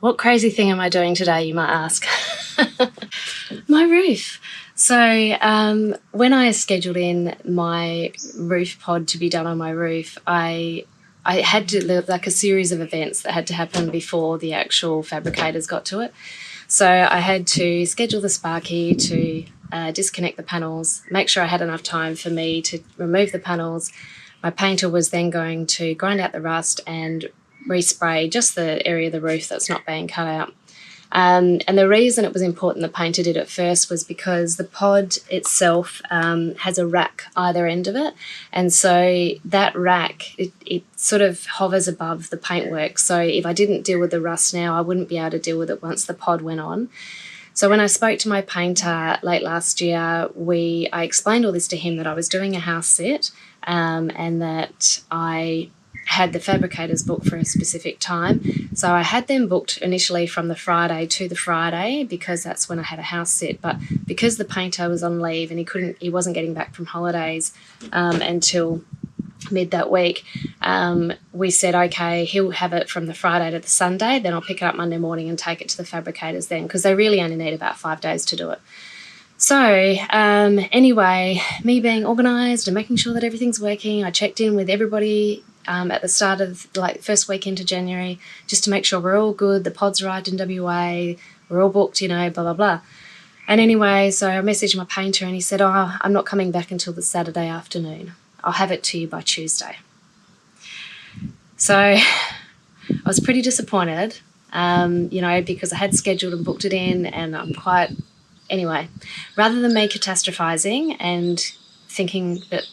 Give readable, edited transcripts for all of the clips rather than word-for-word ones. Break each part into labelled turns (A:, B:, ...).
A: What crazy thing am I doing today, you might ask? My roof. So when I scheduled in my roof pod to be done on my roof, I had to, like, a series of events that had to happen before the actual fabricators got to it. So I had to schedule the sparky to disconnect the panels, make sure I had enough time for me to remove the panels. My painter was then going to grind out the rust and respray just the area of the roof that's not being cut out. And the reason it was important the painter did it first was because the pod itself has a rack either end of it. And so that rack, it sort of hovers above the paintwork. So if I didn't deal with the rust now, I wouldn't be able to deal with it once the pod went on. So when I spoke to my painter late last year, I explained all this to him, that I was doing a house sit and that I had the fabricators booked for a specific time. So I had them booked initially from the Friday to the Friday because that's when I had a house sit. But because the painter was on leave and he wasn't getting back from holidays until mid that week, we said, okay, he'll have it from the Friday to the Sunday, then I'll pick it up Monday morning and take it to the fabricators then, because they really only need about 5 days to do it. So anyway, me being organised and making sure that everything's working, I checked in with everybody at the start of, like, first week into January, just to make sure we're all good, the pod's arrived in WA, we're all booked, blah, blah, blah. And anyway, so I messaged my painter and he said, oh, I'm not coming back until the Saturday afternoon. I'll have it to you by Tuesday. So I was pretty disappointed, because I had scheduled and booked it in, and anyway, rather than me catastrophising and thinking that,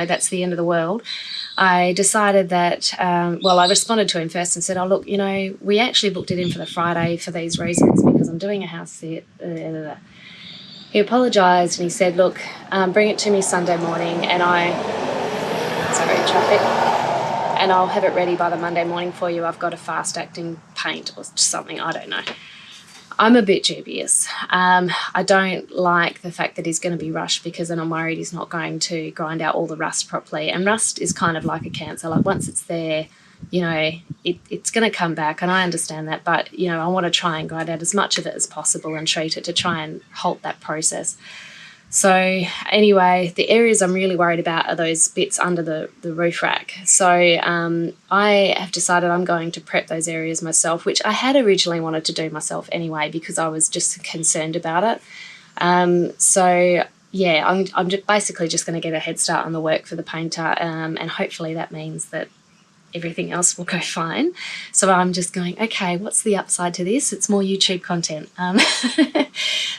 A: that's the end of the world, I decided that, I responded to him first and said, oh, look, we actually booked it in for the Friday for these reasons, because I'm doing a house sit. He apologised and he said, look, bring it to me Sunday morning and traffic, and I'll have it ready by the Monday morning for you. I've got a fast-acting paint or something, I don't know. I'm a bit dubious. I don't like the fact that he's going to be rushed, because then I'm worried he's not going to grind out all the rust properly. And rust is kind of like a cancer. Like, once it's there, it's going to come back, and I understand that. But, I want to try and grind out as much of it as possible and treat it to try and halt that process. So anyway, the areas I'm really worried about are those bits under the roof rack. So I have decided I'm going to prep those areas myself, which I had originally wanted to do myself anyway, because I was just concerned about it. I'm basically just going to get a head start on the work for the painter, and hopefully that means that everything else will go fine. So I'm just going, okay, what's the upside to this? It's more YouTube content.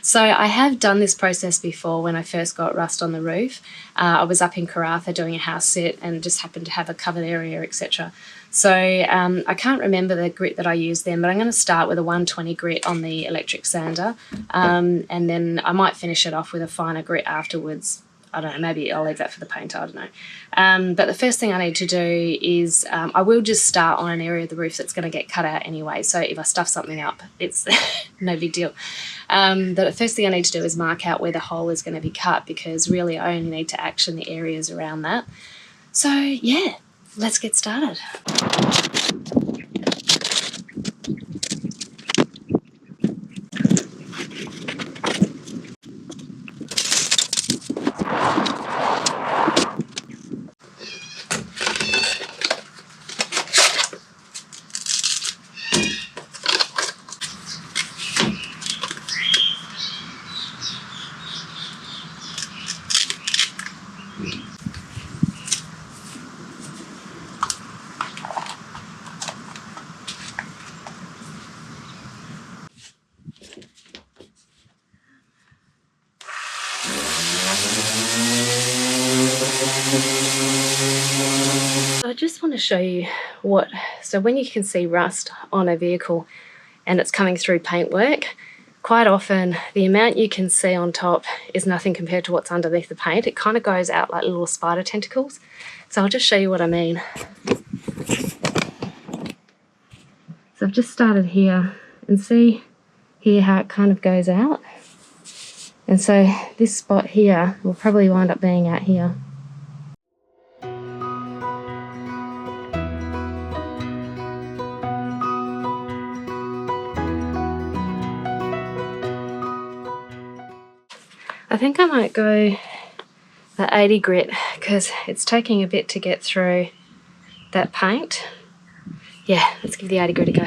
A: So I have done this process before when I first got rust on the roof. I was up in Karratha doing a house sit and just happened to have a covered area, etc. So I can't remember the grit that I used then, but I'm going to start with a 120 grit on the electric sander, and then I might finish it off with a finer grit afterwards. I don't know, maybe I'll leave that for the painter, I don't know. But the first thing I need to do is I will just start on an area of the roof that's going to get cut out anyway. So if I stuff something up, it's no big deal. But the first thing I need to do is mark out where the hole is going to be cut, because really I only need to action the areas around that. So yeah, let's get started. I just want to show you so when you can see rust on a vehicle and it's coming through paintwork, quite often the amount you can see on top is nothing compared to what's underneath the paint. It kind of goes out like little spider tentacles. So I'll just show you what I mean. So I've just started here, and see here how it kind of goes out. And so this spot here will probably wind up being out here. I think I might go the 80 grit because it's taking a bit to get through that paint. Yeah, let's give the 80 grit a go.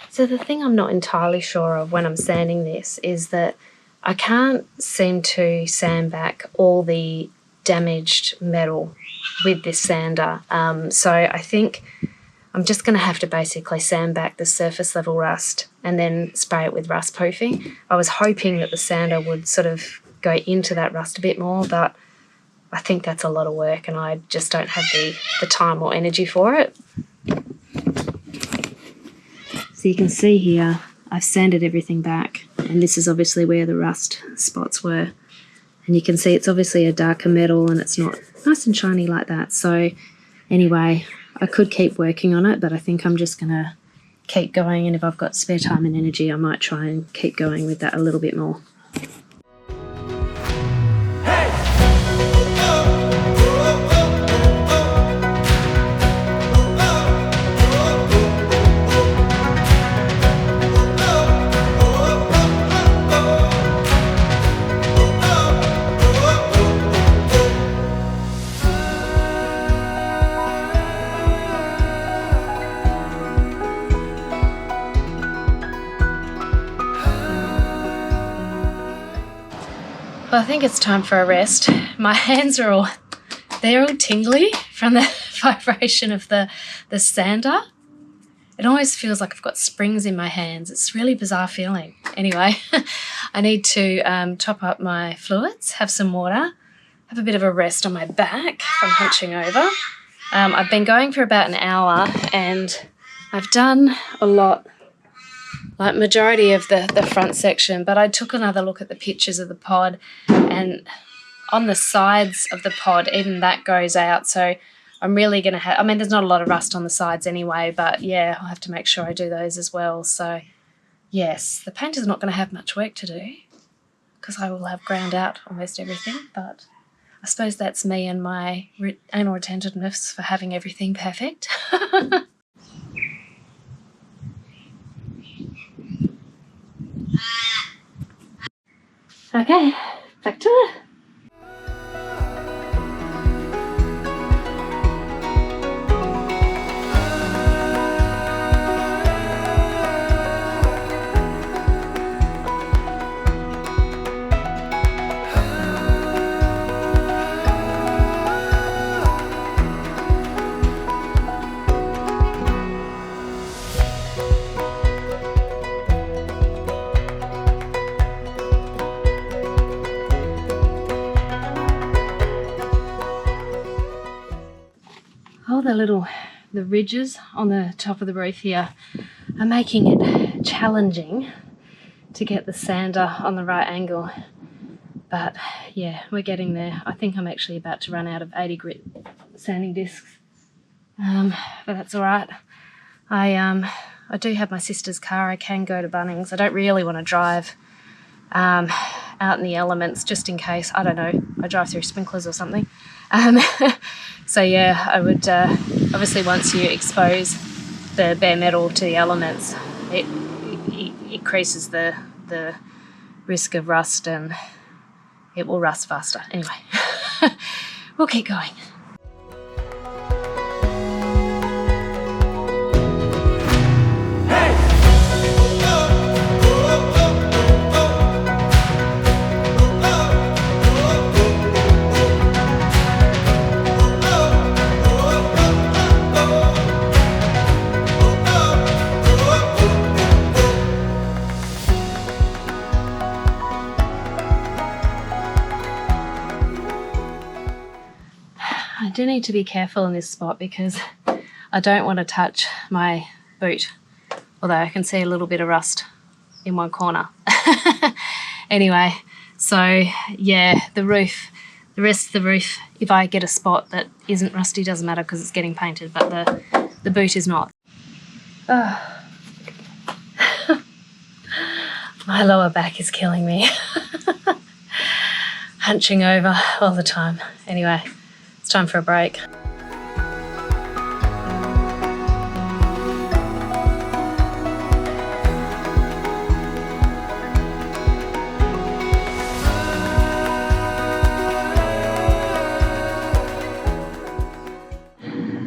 A: So the thing I'm not entirely sure of when I'm sanding this is that I can't seem to sand back all the damaged metal with this sander. So I think I'm just going to have to basically sand back the surface level rust and then spray it with rust proofing. I was hoping that the sander would sort of go into that rust a bit more, but I think that's a lot of work and I just don't have the time or energy for it. So you can see here, I've sanded everything back, and this is obviously where the rust spots were. And you can see it's obviously a darker metal and it's not nice and shiny like that. So anyway, I could keep working on it, but I think I'm just going to keep going, and if I've got spare time and energy, I might try and keep going with that a little bit more. Well, I think it's time for a rest. My hands are all tingly from the vibration of the sander. It always feels like I've got springs in my hands. It's a really bizarre feeling. Anyway, I need to top up my fluids, have some water, have a bit of a rest on my back from hunching over. I've been going for about an hour and I've done a lot, like majority of the front section, but I took another look at the pictures of the pod, and on the sides of the pod, even that goes out. So I'm really going to have, I mean, there's not a lot of rust on the sides anyway, but yeah, I'll have to make sure I do those as well. So yes, the painter's not going to have much work to do because I will have ground out almost everything, but I suppose that's me and my anal retentiveness for having everything perfect. Okay, back to it. All the ridges on the top of the roof here are making it challenging to get the sander on the right angle. But yeah, we're getting there. I think I'm actually about to run out of 80 grit sanding discs, but that's all right. I do have my sister's car. I can go to Bunnings. I don't really want to drive out in the elements just in case, I don't know, I drive through sprinklers or something. So yeah, I would obviously once you expose the bare metal to the elements, it increases the risk of rust and it will rust faster. Anyway, we'll keep going. I do need to be careful in this spot because I don't want to touch my boot, although I can see a little bit of rust in one corner. Anyway, so yeah, the rest of the roof, if I get a spot that isn't rusty, doesn't matter because it's getting painted, but the boot is not. Oh. My lower back is killing me. Hunching over all the time. Anyway, it's time for a break.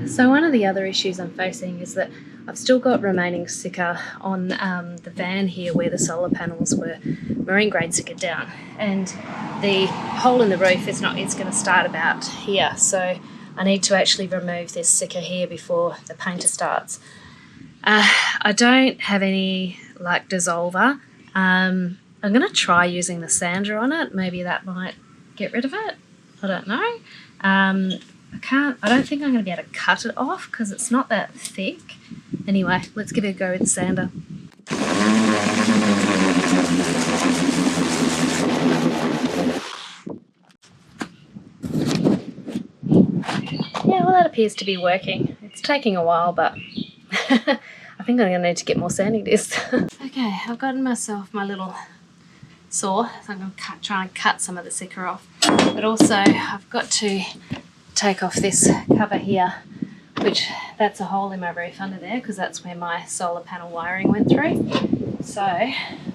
A: So one of the other issues I'm facing is that I've still got remaining Sika on the van here where the solar panels were marine grade Sika down, and the hole in the roof it's going to start about here, so I need to actually remove this Sika here before the painter starts. I don't have any like dissolver. I'm going to try using the sander on it, maybe that might get rid of it, I don't know. I don't think I'm going to be able to cut it off because it's not that thick. Anyway, let's give it a go with the sander. Yeah, well, that appears to be working. It's taking a while, but I think I'm going to need to get more sanding discs. Okay, I've gotten myself my little saw, so I'm going to try and cut some of the Sika off. But also, I've got to take off this cover here, which that's a hole in my roof under there because that's where my solar panel wiring went through. So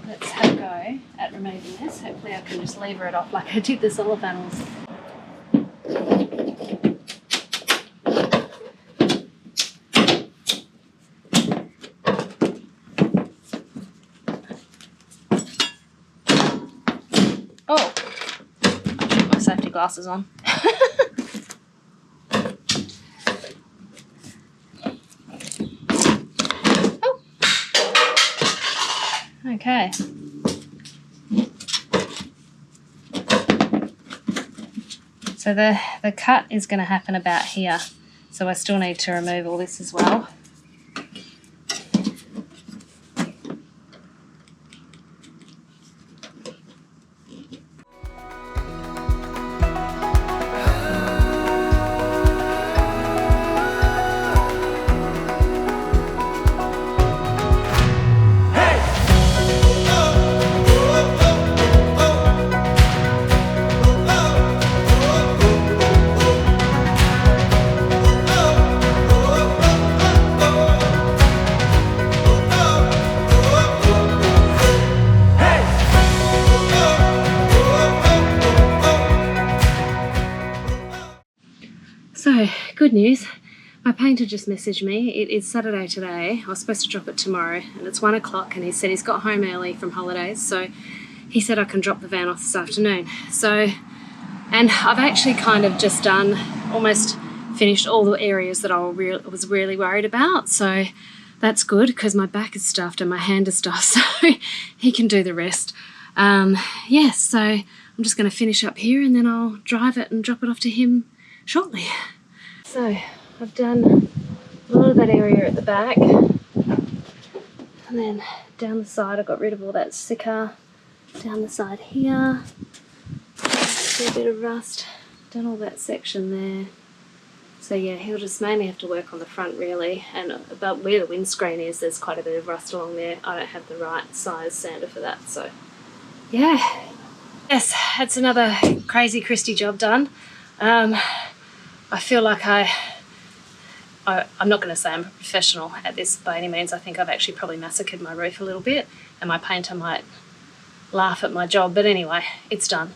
A: let's have a go at removing this. Hopefully I can just lever it off like I did the solar panels. Oh, I put my safety glasses on. Okay. So the cut is going to happen about here. So I still need to remove all this as well. So, good news. My painter just messaged me. It is Saturday today. I was supposed to drop it tomorrow, and it's 1 o'clock, and he said he's got home early from holidays, so he said I can drop the van off this afternoon. So, and I've actually kind of just done, almost finished all the areas that I was really worried about, so that's good because my back is stuffed and my hand is stuffed, so he can do the rest. Yes, so I'm just going to finish up here and then I'll drive it and drop it off to him shortly. So I've done a lot of that area at the back, and then down the side I got rid of all that Sika. Down the side here, see a bit of rust, done all that section there. So yeah, he'll just mainly have to work on the front really, and about where the windscreen is there's quite a bit of rust along there. I don't have the right size sander for that, so yeah. Yes, that's another crazy Christie job done. I feel like I'm not going to say I'm a professional at this by any means. I think I've actually probably massacred my roof a little bit, and my painter might laugh at my job, but anyway, it's done.